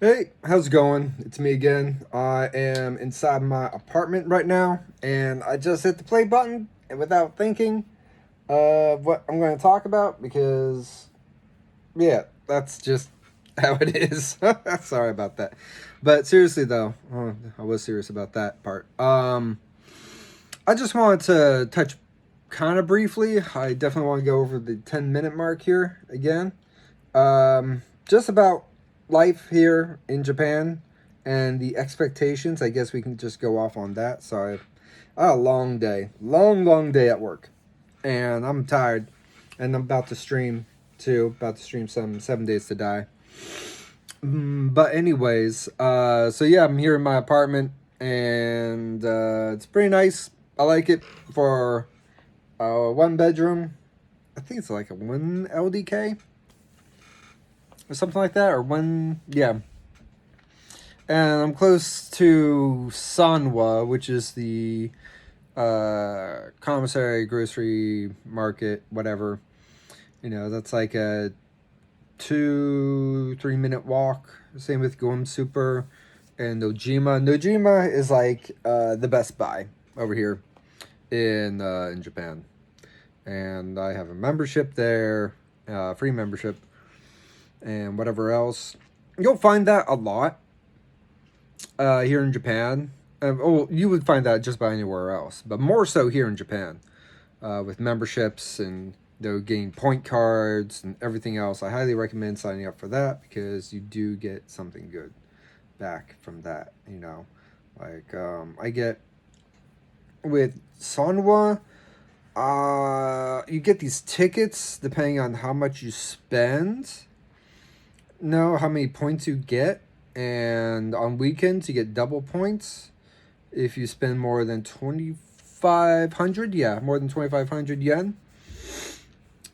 Hey, how's it going? It's me again. I am inside my apartment right now, and I just hit the play button and without thinking of what I'm going to talk about because, yeah, that's just how it is. Sorry about that. But seriously, though, I was serious about that part. I just wanted to touch kind of briefly. I definitely want to go over the 10-minute mark here again. Just about life here in Japan and the expectations. I guess we can just go off on that. Sorry. I had a long day. Long day at work. And I'm tired. And I'm about to stream too. About to stream some 7 Days to Die. But anyways, so yeah, I'm here in my apartment and it's pretty nice. I like it for one bedroom. I think it's like a 1 LDK or something like that, or one, yeah. And I'm close to Sanwa, which is the commissary, grocery market, whatever. That's like a 2-3 minute walk. Same with Goem Super and Nojima. Nojima is like the Best Buy over here in Japan, and I have a membership there, free membership, and whatever else. You'll find that a lot here in Japan. You would find that just about anywhere else, but more so here in Japan, with memberships and getting point cards and everything else. I highly recommend signing up for that because you do get something good back from that. Like I get with Sanwa, you get these tickets depending on how much you spend. No, how many points you get, and on weekends you get double points if you spend more than 2,500. Yeah, more than 2,500 yen,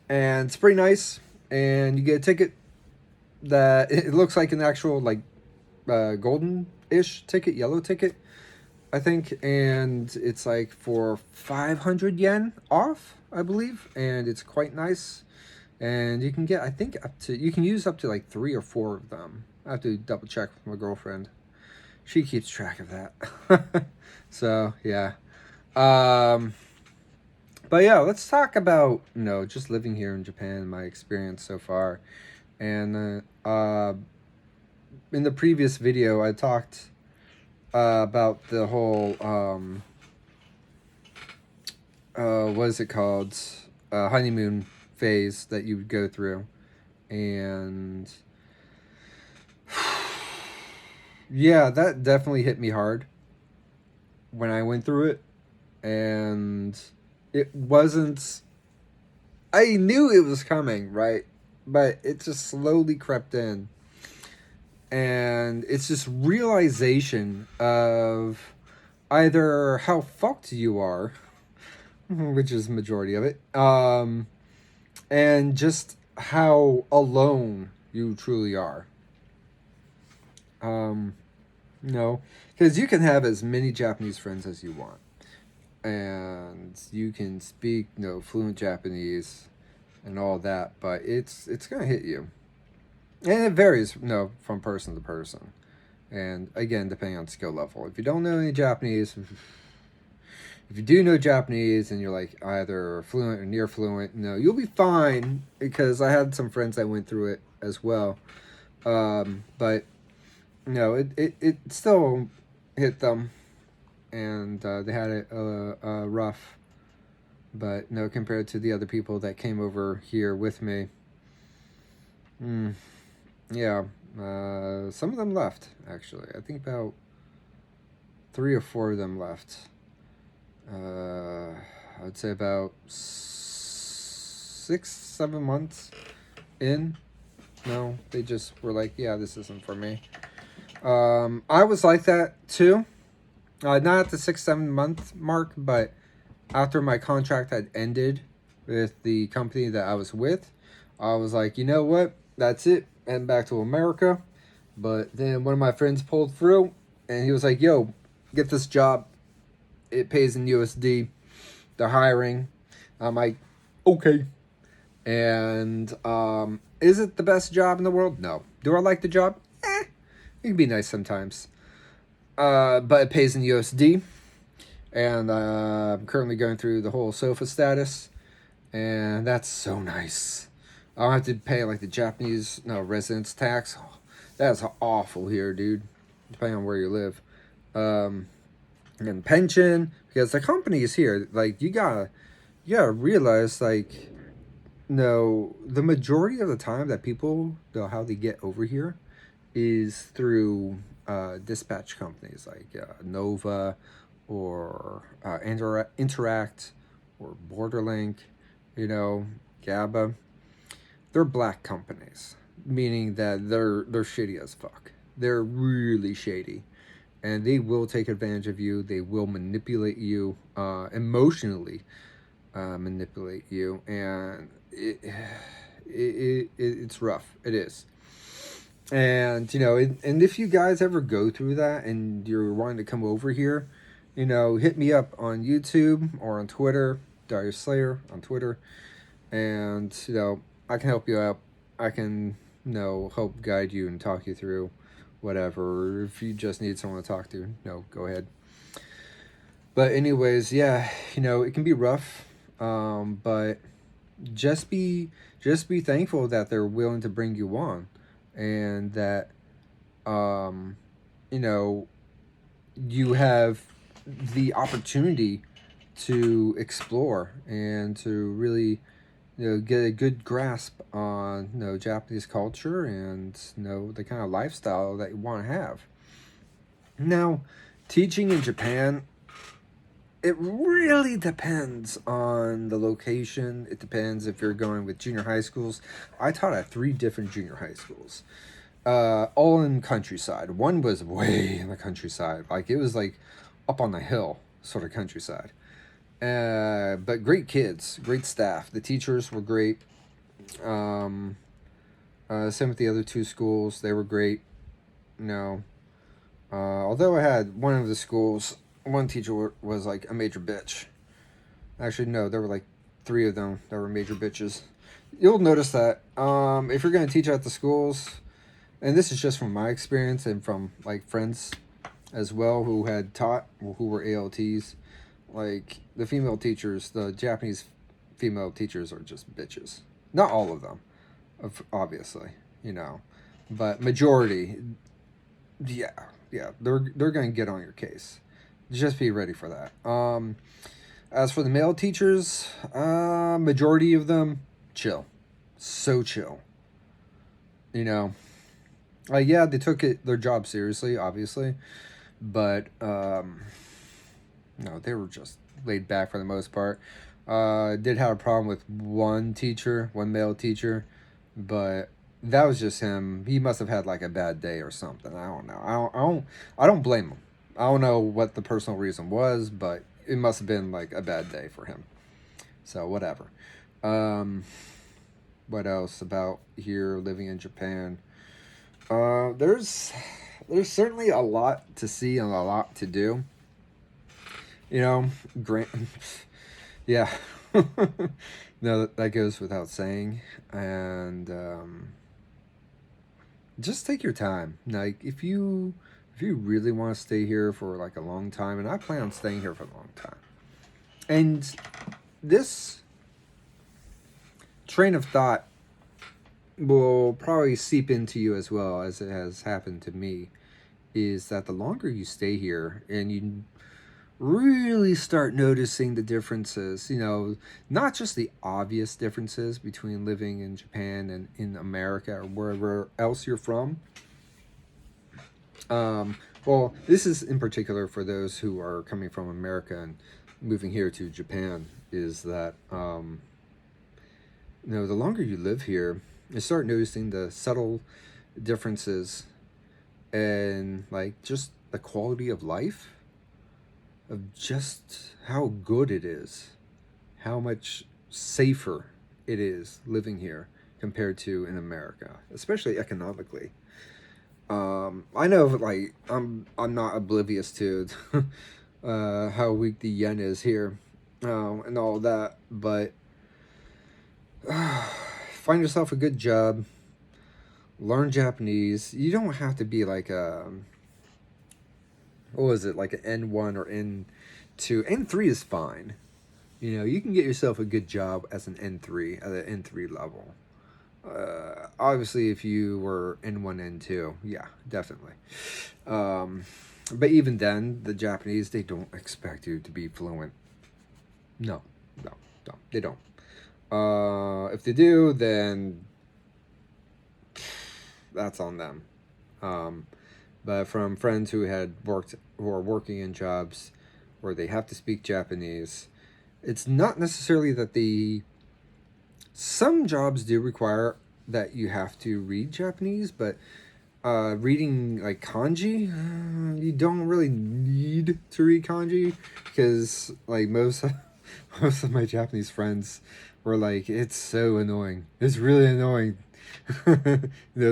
and it's pretty nice. And you get a ticket that it looks like an actual like golden-ish ticket, yellow ticket, I think, and it's like for 500 yen off, I believe, and it's quite nice. And you can get, I think, you can use up to like 3 or 4 of them. I have to double check with my girlfriend. She keeps track of that. So, yeah. Um, but yeah, let's talk about, just living here in Japan, my experience so far. And in the previous video, I talked about the whole, what is it called? Honeymoon phase that you would go through. And yeah, that definitely hit me hard when I went through it. And it wasn't, I knew it was coming, right? But it just slowly crept in. And it's this realization of either how fucked you are, which is the majority of it, and just how alone you truly are. Um, because you can have as many Japanese friends as you want, and you can speak fluent Japanese and all that, but it's gonna hit you, and it varies from person to person, and again depending on skill level. If you don't know any Japanese, if you do know Japanese and you're like either fluent or near fluent, you'll be fine, because I had some friends that went through it as well. But it still hit them, and they had it rough. But no, compared to the other people that came over here with me, yeah, some of them left, actually. I think about 3 or 4 of them left. I'd say about 6-7 months in. No, they just were like, yeah, this isn't for me. I was like that too. Not at the 6-7 month mark, but after my contract had ended with the company that I was with, I was like, you know what? That's it. And back to America. But then one of my friends pulled through, and he was like, yo, get this job. It pays in USD. They're hiring. I'm like, okay. And is it the best job in the world? No. Do I like the job? It can be nice sometimes. But it pays in USD, and I'm currently going through the whole SOFA status, and that's so nice. I don't have to pay like the Japanese residence tax. That's awful here, dude. Depending on where you live, and pension because the company is here. Like you gotta realize like no, the majority of the time that people know how they get over here is through dispatch companies like Nova or Interact or Borderlink, GABA. They're black companies, meaning that they're shady as fuck. They're really shady, and they will take advantage of you. They will manipulate you emotionally, manipulate you, and it's rough. It is. And and if you guys ever go through that and you're wanting to come over here, hit me up on YouTube or on Twitter, Darius Slayer on Twitter, and I can help you out. I can help guide you and talk you through whatever. Or if you just need someone to talk to, go ahead. But anyways, yeah, it can be rough, but just be thankful that they're willing to bring you on, and that um, you know you have the opportunity to explore and to really get a good grasp on Japanese culture and the kind of lifestyle that you want to have. Now, teaching in Japan, it really depends on the location. It depends if you're going with junior high schools. I taught at 3 different junior high schools, all in countryside. One was way in the countryside, like it was like up on the hill, sort of countryside. But great kids, great staff. The teachers were great. Um, Same with the other 2 schools; they were great. No, although I had one of the schools, one teacher was like a major bitch. Actually, no, there were like 3 of them that were major bitches. You'll notice that if you're going to teach at the schools, and this is just from my experience and from like friends as well who had taught, who were ALTs, like the female teachers, the Japanese female teachers are just bitches. Not all of them, obviously, but majority, yeah, yeah, they're going to get on your case. Just be ready for that. As for the male teachers, majority of them chill, so chill. You know, yeah, they took their job seriously, obviously, but no, they were just laid back for the most part. Did have a problem with one teacher, one male teacher, but that was just him. He must have had like a bad day or something. I don't know. I don't blame him. I don't know what the personal reason was, but it must have been like a bad day for him. So whatever. Um, what else about here living in Japan? There's certainly a lot to see and a lot to do. You know, grant, yeah. No, that goes without saying, and just take your time. Like if you really want to stay here for like a long time, and I plan on staying here for a long time, and this train of thought will probably seep into you as well as it has happened to me, is that the longer you stay here and you really start noticing the differences, not just the obvious differences between living in Japan and in America or wherever else you're from. Well, this is in particular for those who are coming from America and moving here to Japan, is that, the longer you live here, you start noticing the subtle differences and like just the quality of life, of just how good it is, how much safer it is living here compared to in America, especially economically. I know, like I'm not oblivious to how weak the yen is here, and all that, but find yourself a good job, learn Japanese. You don't have to be like a, what was it, like an N1 or N2. N3 is fine. You know, you can get yourself a good job as an N3 at an N3 level. Obviously, if you were N1, N2, yeah, definitely. Um, but even then, the Japanese, they don't expect you to be fluent. No, no, no, they don't. If they do, then that's on them. Um, but from friends who are working in jobs where they have to speak Japanese, it's not necessarily that some jobs do require that you have to read Japanese, but reading like kanji, you don't really need to read kanji because like most of my Japanese friends were like, it's so annoying. It's really annoying.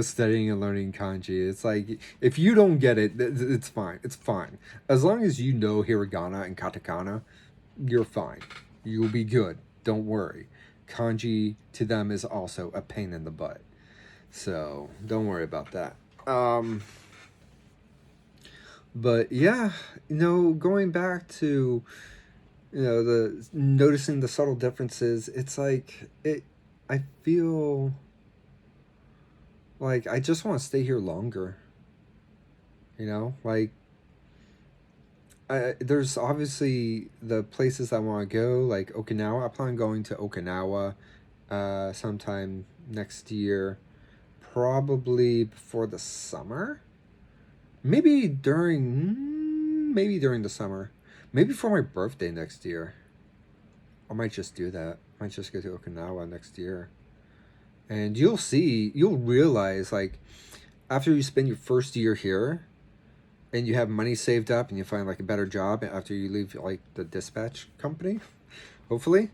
Studying and learning kanji. It's like if you don't get it, it's fine. It's fine as long as you know hiragana and katakana. You're fine. You'll be good. Don't worry. Kanji to them is also a pain in the butt. So don't worry about that. Um, but yeah, going back to the noticing the subtle differences, it's like it. I feel like I just want to stay here longer. Like there's obviously the places I want to go, like Okinawa. I plan on going to Okinawa sometime next year, probably before the summer. Maybe during the summer. Maybe for my birthday next year. I might just do that. I might just go to Okinawa next year. And you'll realize, like, after you spend your first year here and you have money saved up and you find like a better job after you leave like the dispatch company, hopefully,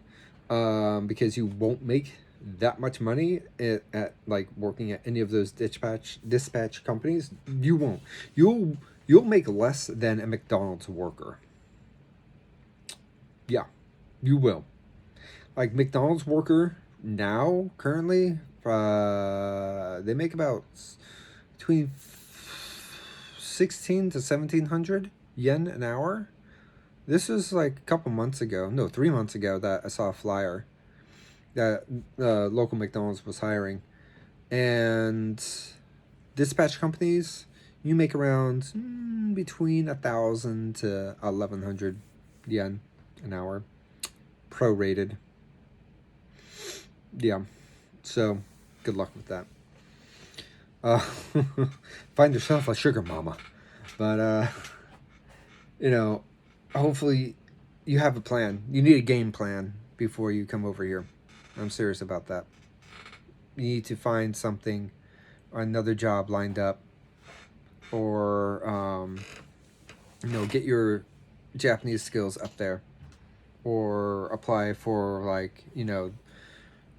because you won't make that much money at like working at any of those dispatch companies. You won't. You'll make less than a McDonald's worker. Yeah, you will. Like McDonald's worker now currently, they make about between 16 to 1700 yen an hour. This is like a couple months ago, no, 3 months ago, that I saw a flyer that local McDonald's was hiring. And dispatch companies, you make around between 1,000 to 1,100 yen an hour, prorated. Yeah, so good luck with that. Uh, find yourself a sugar mama, but you know, hopefully you have a plan. You need a game plan before you come over here. I'm serious about that. You need to find something or another job lined up, or get your Japanese skills up there, or apply for like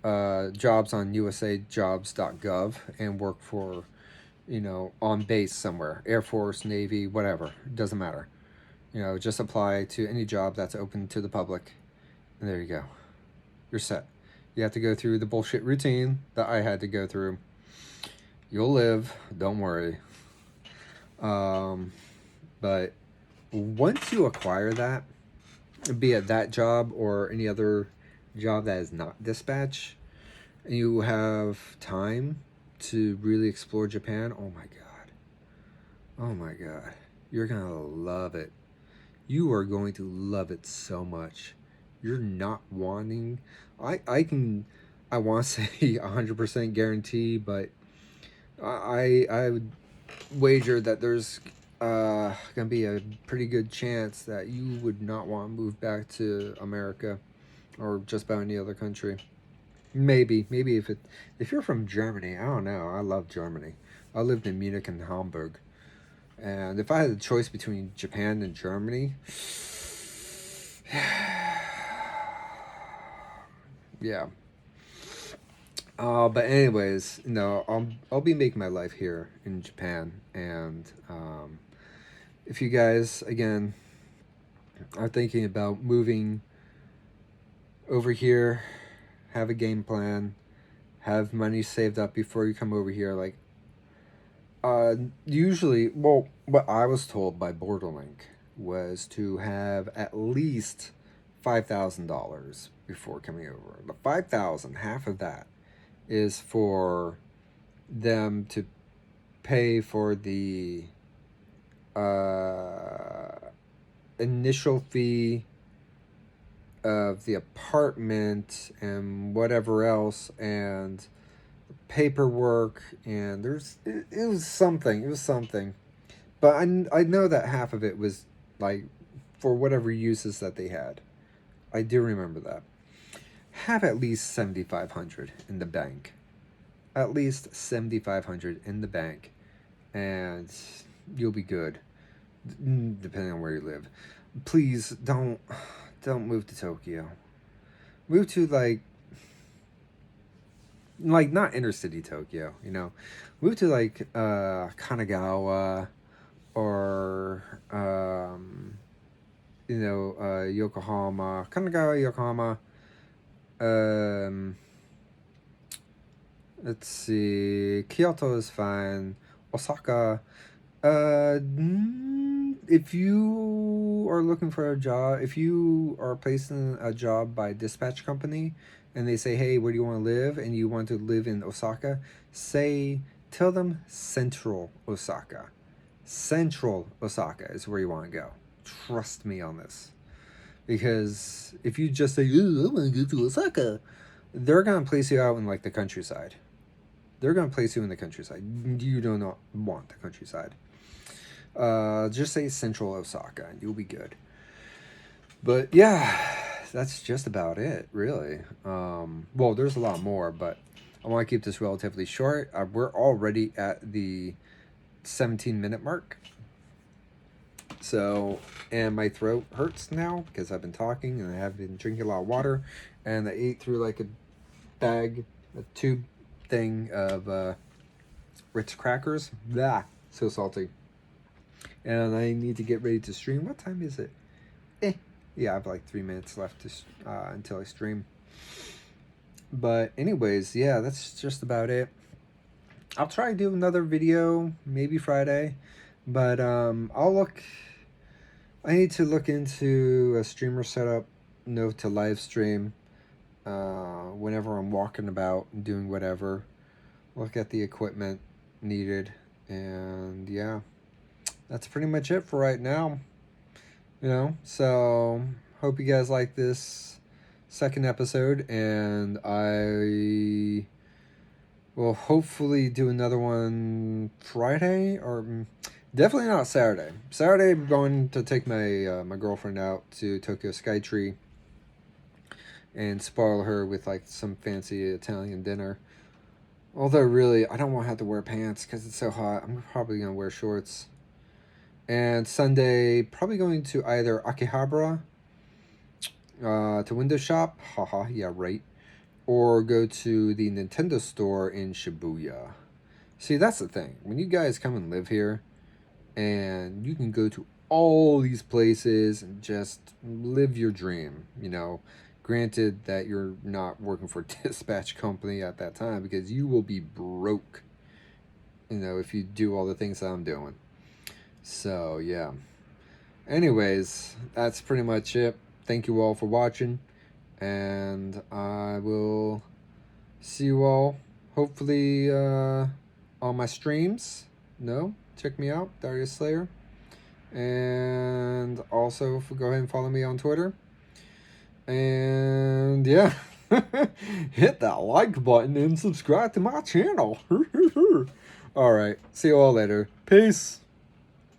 jobs on usajobs.gov and work for on base somewhere, Air Force, Navy, whatever. It doesn't matter. Just apply to any job that's open to the public, and there you go. You're set. You have to go through the bullshit routine that I had to go through. You'll live. Don't worry. But once you acquire that, be it that job or any other job that is not dispatch, and you have time to really explore Japan, oh my god. Oh my god. You're going to love it. You are going to love it so much. You're not wanting. I want to say 100% guarantee, but I would wager that there's gonna be a pretty good chance that you would not want to move back to America or just about any other country. Maybe if you're from Germany, I don't know. I love Germany. I lived in Munich and Hamburg, and if I had a choice between Japan and Germany, yeah. But anyways, I'll be making my life here in Japan, and if you guys again are thinking about moving over here, have a game plan, have money saved up before you come over here. Like, Usually, well, what I was told by Borderlink was to have at least $5,000 before coming over. The 5,000, half of that is for them to pay for the initial fee of the apartment and whatever else, and paperwork, and it was something, but I know that half of it was like for whatever uses that they had. I do remember that. Have at least 7,500 in the bank, at least 7,500 in the bank, and you'll be good, depending on where you live. Please don't move to Tokyo. Move to like not inner city Tokyo, you know. Move to like Kanagawa or Yokohama. Kanagawa, Yokohama. Let's see. Kyoto is fine. Osaka. If you are looking for a job, if you are placed in a job by a dispatch company and they say, hey, where do you want to live? And you want to live in Osaka, tell them Central Osaka. Central Osaka is where you want to go. Trust me on this. Because if you just say, oh, I want to go to Osaka, they're going to place you out in like the countryside. They're going to place you in the countryside. You do not want the countryside. Just say Central Osaka and you'll be good. But yeah, that's just about it, really. Well, there's a lot more, but I want to keep this relatively short. We're already at the 17-minute mark. So, and my throat hurts now because I've been talking and I have been drinking a lot of water, and I ate through like a tube thing of Ritz crackers. Blah, so salty. And I need to get ready to stream. What time is it? Yeah, I have like 3 minutes left until I stream. But anyways, yeah, that's just about it. I'll try to do another video, maybe Friday. But I need to look into a streamer setup, to live stream whenever I'm walking about and doing whatever. Look at the equipment needed. And yeah, that's pretty much it for right now. So hope you guys like this second episode, and I will hopefully do another one Friday, or definitely not Saturday. Saturday I'm going to take my my girlfriend out to Tokyo Skytree and spoil her with like some fancy Italian dinner. Although really, I don't want to have to wear pants because it's so hot. I'm probably going to wear shorts. And Sunday, probably going to either Akihabara, to Window Shop, haha, yeah, right, or go to the Nintendo store in Shibuya. See, that's the thing. When you guys come and live here, and you can go to all these places and just live your dream, Granted that you're not working for a dispatch company at that time, because you will be broke, if you do all the things that I'm doing. So, yeah. Anyways, that's pretty much it. Thank you all for watching. And I will see you all, hopefully, on my streams. Check me out, Darius Slayer. And also, go ahead and follow me on Twitter. And, yeah. Hit that like button and subscribe to my channel. Alright, see you all later. Peace.